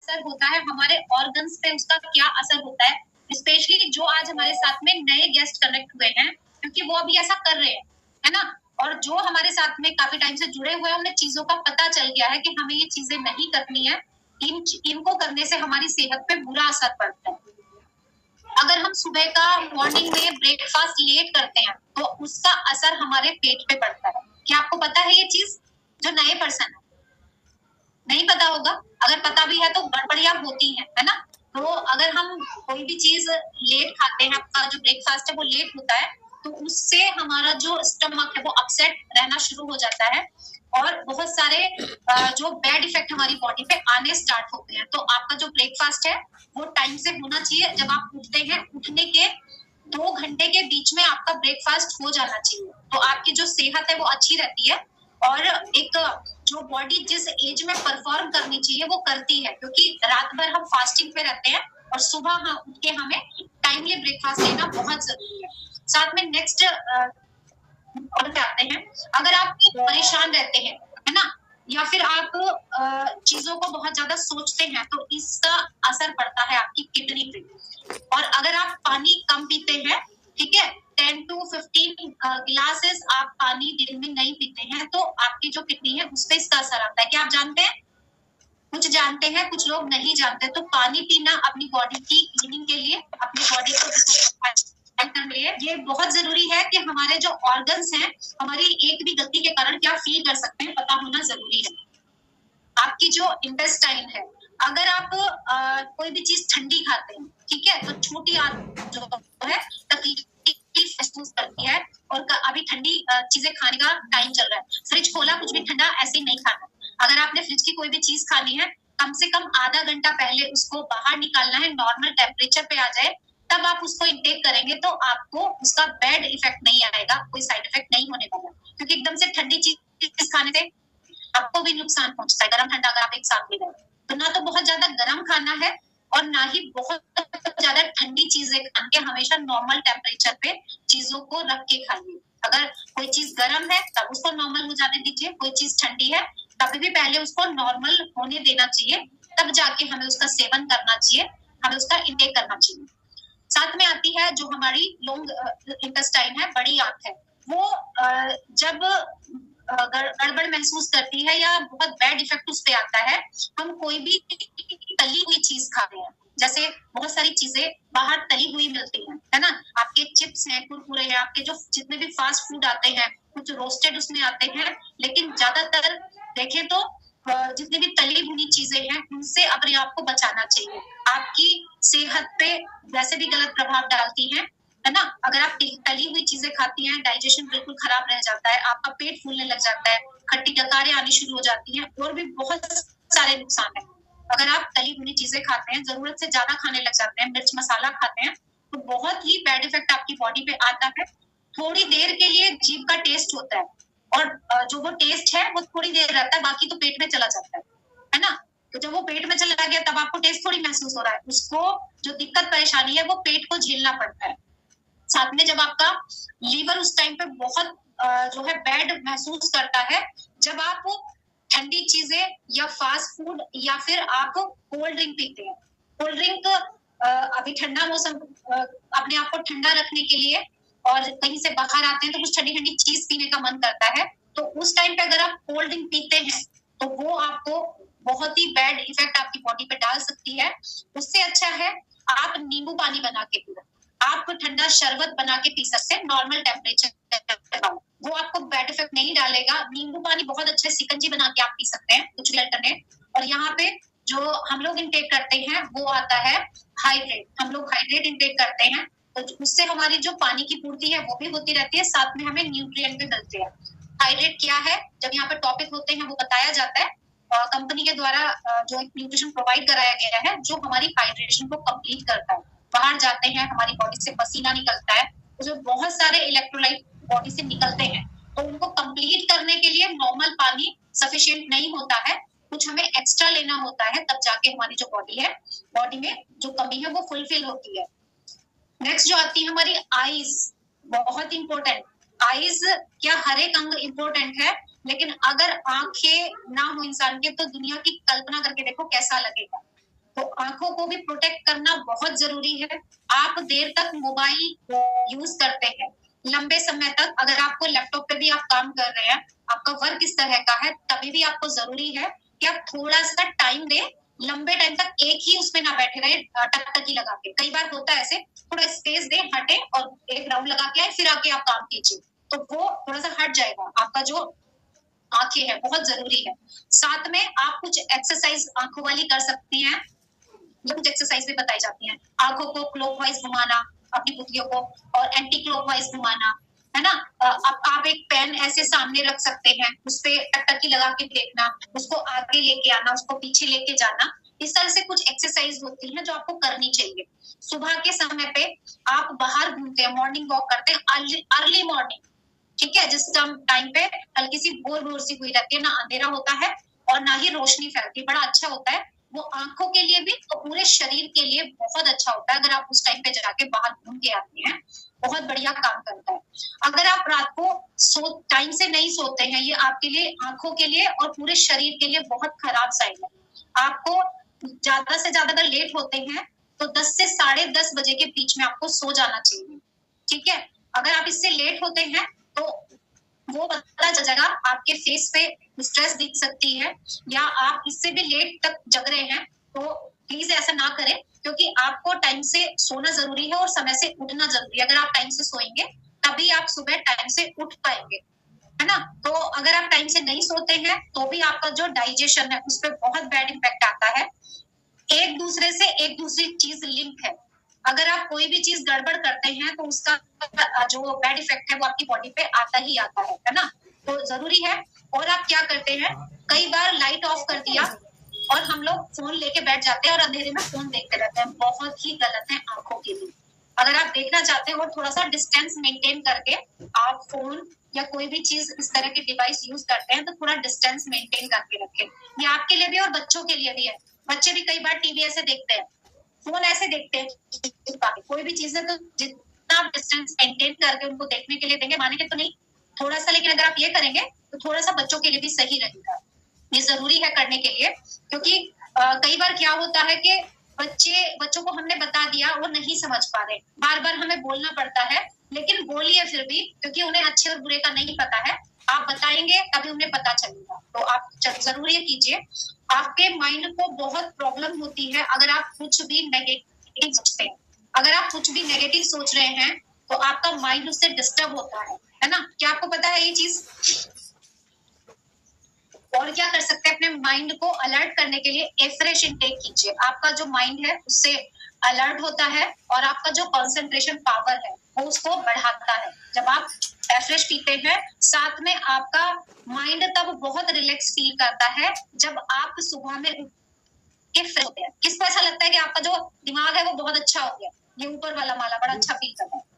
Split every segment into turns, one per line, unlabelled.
असर होता है, हमारे ऑर्गन्स पे उसका क्या असर होता है, स्पेशली जो आज हमारे साथ में नए गेस्ट कनेक्ट हुए हैं, क्योंकि वो अभी ऐसा कर रहे हैं, है ना। और जो हमारे साथ में काफी टाइम से जुड़े हुए हैं, उन्हें चीजों का पता चल गया है कि हमें ये चीजें नहीं करनी है, इनको करने से हमारी सेहत पे बुरा असर पड़ता है। अगर हम सुबह का मॉर्निंग में ब्रेकफास्ट लेट करते हैं तो उसका असर हमारे पेट पे पड़ता है। क्या आपको पता है ये चीज? जो नए पर्सन है नहीं पता होगा, अगर पता भी है तो गड़बड़ियां होती है ना। तो अगर हम कोई भी चीज लेट खाते हैं, आपका जो ब्रेकफास्ट है वो लेट होता है, तो उससे हमारा जो स्टमक है वो अपसेट रहना शुरू हो जाता है और बहुत सारे जो बैड इफेक्ट हमारी बॉडी पे आने स्टार्ट होते हैं। तो आपका जो ब्रेकफास्ट है वो टाइम से होना चाहिए। जब आप उठते हैं, उठने के 2 घंटे के बीच में आपका ब्रेकफास्ट हो जाना चाहिए, तो आपकी जो सेहत है वो अच्छी रहती है और एक जो बॉडी जिस एज में परफॉर्म करनी चाहिए वो करती है, क्योंकि रात भर हम फास्टिंग पे रहते हैं और सुबह उठ के हमें टाइमली ब्रेकफास्ट लेना बहुत जरूरी है। साथ में नेक्स्ट और क्या आते हैं, अगर आप परेशान रहते हैं, है ना, या फिर आप चीजों को बहुत ज्यादा सोचते हैं, तो इसका असर पड़ता है आपकी किडनी पे। और अगर आप पानी कम पीते हैं, ठीक है, 10 to 15 ग्लासेस आप पानी दिन में नहीं पीते हैं, तो आपकी जो किडनी है उस पर इसका असर आता है। क्या आप जानते हैं? कुछ जानते हैं, कुछ लोग नहीं जानते। तो पानी पीना अपनी बॉडी की क्लीनिंग के लिए, अपनी बॉडी को ये बहुत जरूरी है कि हमारे जो ऑर्गन्स हैं हमारी एक भी गलती के कारण क्या फील कर सकते हैं, पता होना जरूरी है। आपकी जो इंटेस्टाइन है, अगर आप कोई भी चीज ठंडी खाते हैं, ठीक है, तो छोटी आंत जो है तकलीफ महसूस करती है और अभी ठंडी चीजें खाने का टाइम चल रहा है, फ्रिज खोला, कुछ भी ठंडा ऐसे ही नहीं खाना। अगर आपने फ्रिज की कोई भी चीज खानी है, कम से कम आधा घंटा पहले उसको बाहर निकालना है, नॉर्मल टेम्परेचर पे आ जाए, तब आप उसको इंटेक करेंगे तो आपको उसका बैड इफेक्ट नहीं आएगा, कोई साइड इफेक्ट नहीं होने वाला, क्योंकि एकदम से ठंडी चीज खाने से आपको भी नुकसान पहुंचता है। गरम ठंडा अगर आप एक साथ ले रहे, तो ना तो बहुत ज्यादा गरम खाना है और ना ही बहुत ज्यादा ठंडी चीजें खान के, हमेशा नॉर्मल टेम्परेचर पे चीजों को रख के खाइए। अगर कोई चीज गर्म है तब उसको नॉर्मल हो जाने दीजिए, कोई चीज ठंडी है तभी भी पहले उसको नॉर्मल होने देना चाहिए, तब जाके हमें उसका सेवन करना चाहिए, हमें उसका इंटेक करना चाहिए। साथ में आती है जो हमारी लॉन्ग इंटेस्टाइन है, बड़ी आंत है, वो जब गड़बड़ महसूस करती है या बहुत बैड इफेक्ट उस पे आता है, हम कोई भी तली हुई चीज खा रहे हैं, जैसे बहुत सारी चीजें बाहर तली हुई मिलती है ना, आपके चिप्स हैं, कुरकुरे हैं, आपके जो जितने भी फास्ट फूड आते हैं, कुछ रोस्टेड उसमें आते हैं, लेकिन ज्यादातर देखें तो जितनी भी तली भुनी चीजें हैं उनसे अपने आप को बचाना चाहिए। आपकी सेहत पे वैसे भी गलत प्रभाव डालती हैं, है ना। अगर आप तली हुई चीजें खाती हैं, डाइजेशन बिल्कुल खराब रह जाता है, आपका पेट फूलने लग जाता है, खट्टी डकारें आनी शुरू हो जाती हैं, और भी बहुत सारे नुकसान है। अगर आप तली भुनी चीजें खाते हैं, जरूरत से ज्यादा खाने लग जाते हैं, मिर्च मसाला खाते हैं, तो बहुत ही बैड इफेक्ट आपकी बॉडी पे आता है। थोड़ी देर के लिए जीभ का टेस्ट होता है और जो वो टेस्ट है वो थोड़ी देर रहता है, बाकी तो पेट में चला जाता है ना। तो जब वो पेट में चला गया तब आपको टेस्ट थोड़ी महसूस हो रहा है, उसको जो दिक्कत परेशानी है वो पेट को झेलना पड़ता है। साथ में जब आपका लीवर उस टाइम पे बहुत जो है बैड महसूस करता है, जब आप ठंडी चीजें या फास्ट फूड या फिर आप कोल्ड ड्रिंक पीते हैं। कोल्ड ड्रिंक अभी ठंडा मौसम, अपने आप को ठंडा रखने के लिए और कहीं से बाहर आते हैं तो कुछ ठंडी ठंडी चीज पीने का मन करता है, तो उस टाइम पे अगर आप कोल्ड ड्रिंक पीते हैं तो वो आपको बहुत ही बैड इफेक्ट आपकी बॉडी पे डाल सकती है। उससे अच्छा है आप नींबू पानी बना के पियो, आप ठंडा शरबत बना के पी सकते हैं नॉर्मल टेम्परेचर, वो आपको बैड इफेक्ट नहीं डालेगा। नींबू पानी बहुत अच्छे सिकंजी बना के आप पी सकते हैं, कुछ भी अल्टरनेट। और यहाँ पे जो हम लोग इंटेक करते हैं वो आता है हाइड्रेट, हम लोग हाइड्रेट इंटेक करते हैं, तो उससे हमारी जो पानी की पूर्ति है वो भी होती रहती है, साथ में हमें न्यूट्रिएंट भी मिलते हैं। हाइड्रेट क्या है, जब यहाँ पे टॉपिक होते हैं वो बताया जाता है, कंपनी के द्वारा जो एक न्यूट्रिशन प्रोवाइड कराया गया है जो हमारी हाइड्रेशन को कंप्लीट करता है। बाहर जाते हैं, हमारी बॉडी से पसीना निकलता है, उसमें बहुत सारे इलेक्ट्रोलाइट बॉडी से निकलते हैं, तो उनको कंप्लीट करने के लिए नॉर्मल पानी सफिशिएंट नहीं होता है, कुछ हमें एक्स्ट्रा लेना होता है, तब जाके हमारी जो बॉडी है, बॉडी में जो कमी है वो फुलफिल होती है। नेक्स्ट जो आती है हमारी आईज, बहुत इंपॉर्टेंट। आईज क्या हर एक अंग इंपॉर्टेंट है, लेकिन अगर आंखें ना हो इंसान के तो दुनिया की कल्पना करके देखो कैसा लगेगा। तो आंखों को भी प्रोटेक्ट करना बहुत जरूरी है। आप देर तक मोबाइल यूज करते हैं, लंबे समय तक, अगर आपको लैपटॉप पे भी आप काम कर रहे हैं, आपका वर्क इस तरह का है, तभी भी आपको जरूरी है कि आप थोड़ा सा टाइम दें, लंबे टाइम तक एक ही उसमें ना बैठे रहे टकटकी लगा के। कई बार होता है ऐसे, थोड़ा स्पेस दें, हटे और एक राउंड लगा के आए, फिर आके आप काम कीजिए, तो वो थोड़ा सा हट जाएगा। आपका जो आंखें है बहुत जरूरी है। साथ में आप कुछ एक्सरसाइज आंखों वाली कर सकती हैं, जो कुछ एक्सरसाइज भी बताई जाती हैं। आंखों को क्लॉकवाइज घुमाना, अपनी पुतलियों को, और एंटी क्लॉकवाइज घुमाना, है ना। अब आप एक पेन ऐसे सामने रख सकते हैं, उस पे टकटकी लगा के देखना, उसको आगे लेके आना, उसको पीछे लेके जाना। इस तरह से कुछ एक्सरसाइज होती हैं जो आपको करनी चाहिए। सुबह के समय पे आप बाहर घूमते हैं, मॉर्निंग वॉक करते हैं, अर्ली मॉर्निंग, ठीक है, जिस टाइम पे हल्की सी भोर सी हुई रहती है, ना अंधेरा होता है और ना ही रोशनी फैलती, बड़ा अच्छा होता है वो आंखों के लिए भी और पूरे शरीर के लिए बहुत अच्छा होता है। अगर आप उस टाइम पे जाके बाहर घूम के आते हैं, बहुत बढ़िया काम करता है। अगर आप रात को टाइम से नहीं सोते हैं, ये आपके लिए, आंखों के लिए और पूरे शरीर के लिए बहुत खराब साइन है। आपको ज्यादा से ज्यादा अगर लेट होते हैं तो 10 से 10:30 बजे के बीच में आपको सो जाना चाहिए, ठीक है। अगर आप इससे लेट होते हैं तो वो पता चल जाएगा, आपके फेस पे स्ट्रेस दिख सकती है, या आप इससे भी लेट तक जग रहे हैं, तो प्लीज ऐसा ना करें, क्योंकि आपको टाइम से सोना जरूरी है और समय से उठना जरूरी है। अगर आप टाइम से सोएंगे तभी आप सुबह टाइम से उठ पाएंगे, है ना। तो अगर आप टाइम से नहीं सोते हैं तो भी आपका जो डाइजेशन है उस पर बहुत बैड इम्पैक्ट आता है। एक दूसरे से एक दूसरी चीज लिंक है। अगर आप कोई भी चीज गड़बड़ करते हैं तो उसका जो बैड इफेक्ट है वो आपकी बॉडी पे आता ही आता है ना। तो जरूरी है। और आप क्या करते हैं, कई बार लाइट ऑफ कर दिया और हम लोग फोन लेके बैठ जाते हैं और अंधेरे में फोन देखते रहते हैं, बहुत ही गलत है आंखों के लिए। अगर आप देखना चाहते हैं और थोड़ा सा डिस्टेंस मेंटेन करके आप फोन या कोई भी चीज इस तरह के डिवाइस यूज करते हैं, तो थोड़ा डिस्टेंस मेंटेन करके रखें। ये आपके लिए भी और बच्चों के लिए भी है। बच्चे भी कई बार टीवी ऐसे देखते हैं, फोन ऐसे देखते हैं, कोई भी चीज है तो जितना आप डिस्टेंस मेंटेन करके उनको देखने के लिए देंगे, मानेंगे तो नहीं, थोड़ा सा, लेकिन अगर आप ये करेंगे तो थोड़ा सा बच्चों के लिए भी सही रहेगा। ये जरूरी है करने के लिए, क्योंकि कई बार क्या होता है कि बच्चों को हमने बता दिया, वो नहीं समझ पा रहे, बार बार हमें बोलना पड़ता है, लेकिन बोलिए फिर भी, क्योंकि उन्हें अच्छे और बुरे का नहीं पता है। आप बताएंगे तभी उन्हें पता चलेगा, तो आप जरूर ये कीजिए। आपके माइंड को बहुत प्रॉब्लम होती है अगर आप कुछ भी नेगेटिव सोचते हैं। अगर आप कुछ भी नेगेटिव सोच रहे हैं तो आपका माइंड उससे डिस्टर्ब होता है ना। क्या आपको पता है ये चीज? और क्या कर सकते हैं अपने माइंड को अलर्ट करने के लिए? एफ्रेश इनटेक कीजिए। आपका जो माइंड है उससे अलर्ट होता है और आपका जो कंसंट्रेशन पावर है वो उसको बढ़ाता है। जब आप एफ्रेश पीते हैं, साथ में आपका माइंड तब बहुत रिलैक्स फील करता है जब आप सुबह में फ्रेश होते हैं। किसको ऐसा लगता है कि आपका जो दिमाग है वो बहुत अच्छा हो गया? ये ऊपर वाला माला बड़ा अच्छा फील करता है।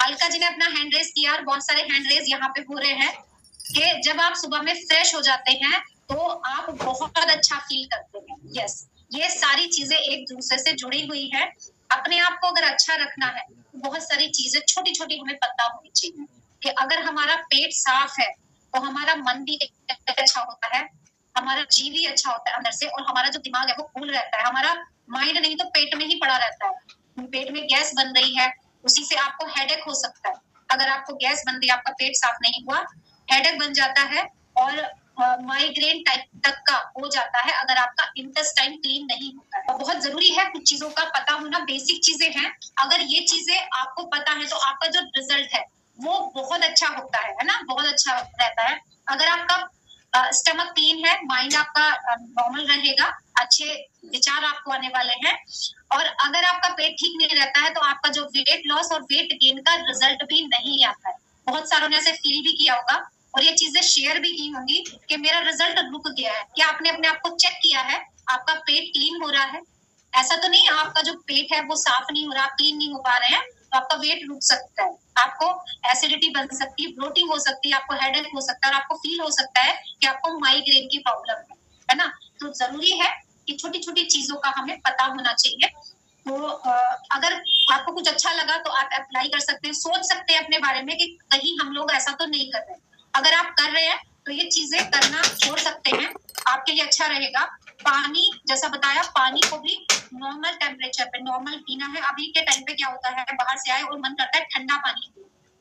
अलका जी ने अपना हैंड रेस किया और बहुत सारे हैंड रेस यहाँ पे हो रहे हैं कि जब आप सुबह में फ्रेश हो जाते हैं तो आप बहुत अच्छा फील करते हैं। यस, ये सारी चीजें एक दूसरे से जुड़ी हुई है। अपने आप को अगर अच्छा रखना है तो बहुत सारी चीजें छोटी छोटी हमें पता होनी चाहिए कि अगर हमारा पेट साफ है तो हमारा मन भी अच्छा होता है, हमारा जी भी अच्छा होता है अंदर से, और हमारा जो दिमाग है वो कूल रहता है। हमारा माइंड नहीं तो पेट में ही पड़ा रहता है। पेट में गैस बन रही है, उसी से आपको हेडेक हो सकता है। अगर आपको गैस बन रही है, आपका पेट साफ नहीं हुआ, हेडेक बन जाता है और माइग्रेन टाइप तक का हो जाता है अगर आपका इंटेस्टाइन क्लीन नहीं होता है। बहुत जरूरी है कुछ चीजों का पता होना, बेसिक चीजें हैं। अगर ये चीजें आपको पता है तो आपका जो रिजल्ट है वो बहुत अच्छा होता है ना, बहुत अच्छा रहता है। अगर आपका स्टमक क्लीन है, माइंड आपका नॉर्मल रहेगा, अच्छे विचार आपको आने वाले हैं। और अगर आपका पेट ठीक नहीं रहता है तो आपका जो वेट लॉस और वेट गेन का रिजल्ट भी नहीं आता है। बहुत सारों ने ऐसे फील भी किया होगा और ये चीजें शेयर भी की होंगी कि मेरा रिजल्ट रुक गया है। क्या आपने अपने आप को चेक किया है? आपका पेट क्लीन हो रहा है? ऐसा तो नहीं आपका जो पेट है वो साफ नहीं हो रहा, क्लीन नहीं हो पा रहे हैं, तो आपका वेट रुक सकता है, आपको एसिडिटी बन सकती है, ब्लोटिंग हो सकती है, आपको हेडेक हो सकता है और आपको फील हो सकता है कि आपको माइग्रेन की प्रॉब्लम है ना। तो जरूरी है कि छोटी छोटी चीजों का हमें पता होना चाहिए। तो अगर आपको कुछ अच्छा लगा तो आप अप्लाई कर सकते हैं, सोच सकते हैं अपने बारे में कि कहीं हम लोग ऐसा तो नहीं कर रहे। अगर आप कर रहे हैं तो ये चीजें करना छोड़ सकते हैं, आपके लिए अच्छा रहेगा। पानी, जैसा बताया, पानी को भी नॉर्मल टेम्परेचर पे नॉर्मल पीना है। अभी के टाइम पे क्या होता है, बाहर से आए और मन करता है ठंडा पानी,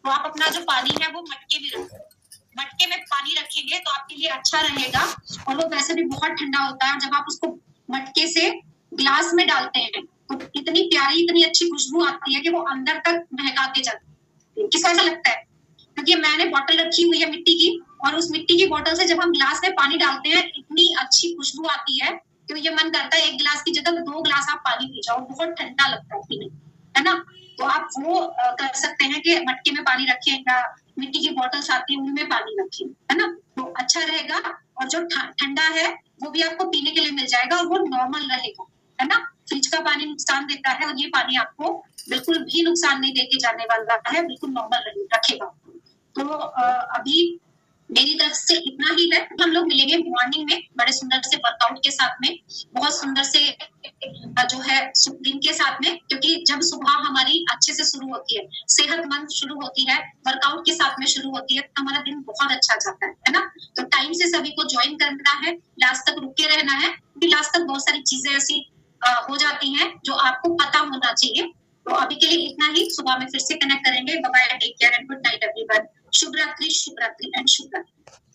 तो आप अपना जो पानी है वो मटके में रखें। मटके में पानी रखेंगे तो आपके लिए अच्छा रहेगा, और वो वैसे भी बहुत ठंडा होता है। जब आप उसको मटके से ग्लास में डालते हैं तो इतनी प्यारी, इतनी अच्छी खुशबू आती है कि वो अंदर तक महका के जाती है। किसको ऐसा लगता है? क्योंकि मैंने बोतल रखी हुई है मिट्टी की, और उस मिट्टी की बोतल से जब हम ग्लास में पानी डालते हैं इतनी अच्छी खुशबू आती है कि ये मन करता है एक गिलास की जगह 2 गिलास आप पानी पी जाओ। बहुत ठंडा लगता है पीने, है ना। तो आप वो कर सकते हैं कि मटके में पानी रखें या मिट्टी की बोतल्स आती है उनमें पानी रखें, है ना, तो अच्छा रहेगा। और जो ठंडा है वो भी आपको पीने के लिए मिल जाएगा और वो नॉर्मल रहेगा, है ना। फ्रिज का पानी नुकसान देता है, और ये पानी आपको बिल्कुल भी नुकसान नहीं देके जाने वाला है, बिल्कुल नॉर्मल रखेगा। तो अभी मेरी तरफ से इतना ही है। हम लोग मिलेंगे मॉर्निंग में बड़े सुंदर से वर्कआउट के साथ में, बहुत सुंदर से जो है दिन के साथ में, क्योंकि जब सुबह हमारी अच्छे से शुरू होती है, सेहतमंद शुरू होती है, वर्कआउट के साथ में शुरू होती है, तो हमारा दिन बहुत अच्छा जाता है ना। तो टाइम से सभी को ज्वाइन करना है, लास्ट तक रुके रहना है, क्योंकि लास्ट तक बहुत सारी चीजें ऐसी हो जाती हैं जो आपको पता होना चाहिए। तो अभी के लिए इतना ही, सुबह में फिर से कनेक्ट करेंगे। Bye bye, take care and good night everyone. शुभ रात्रि, शुभ रात्रि एंड शुभ रात्रि।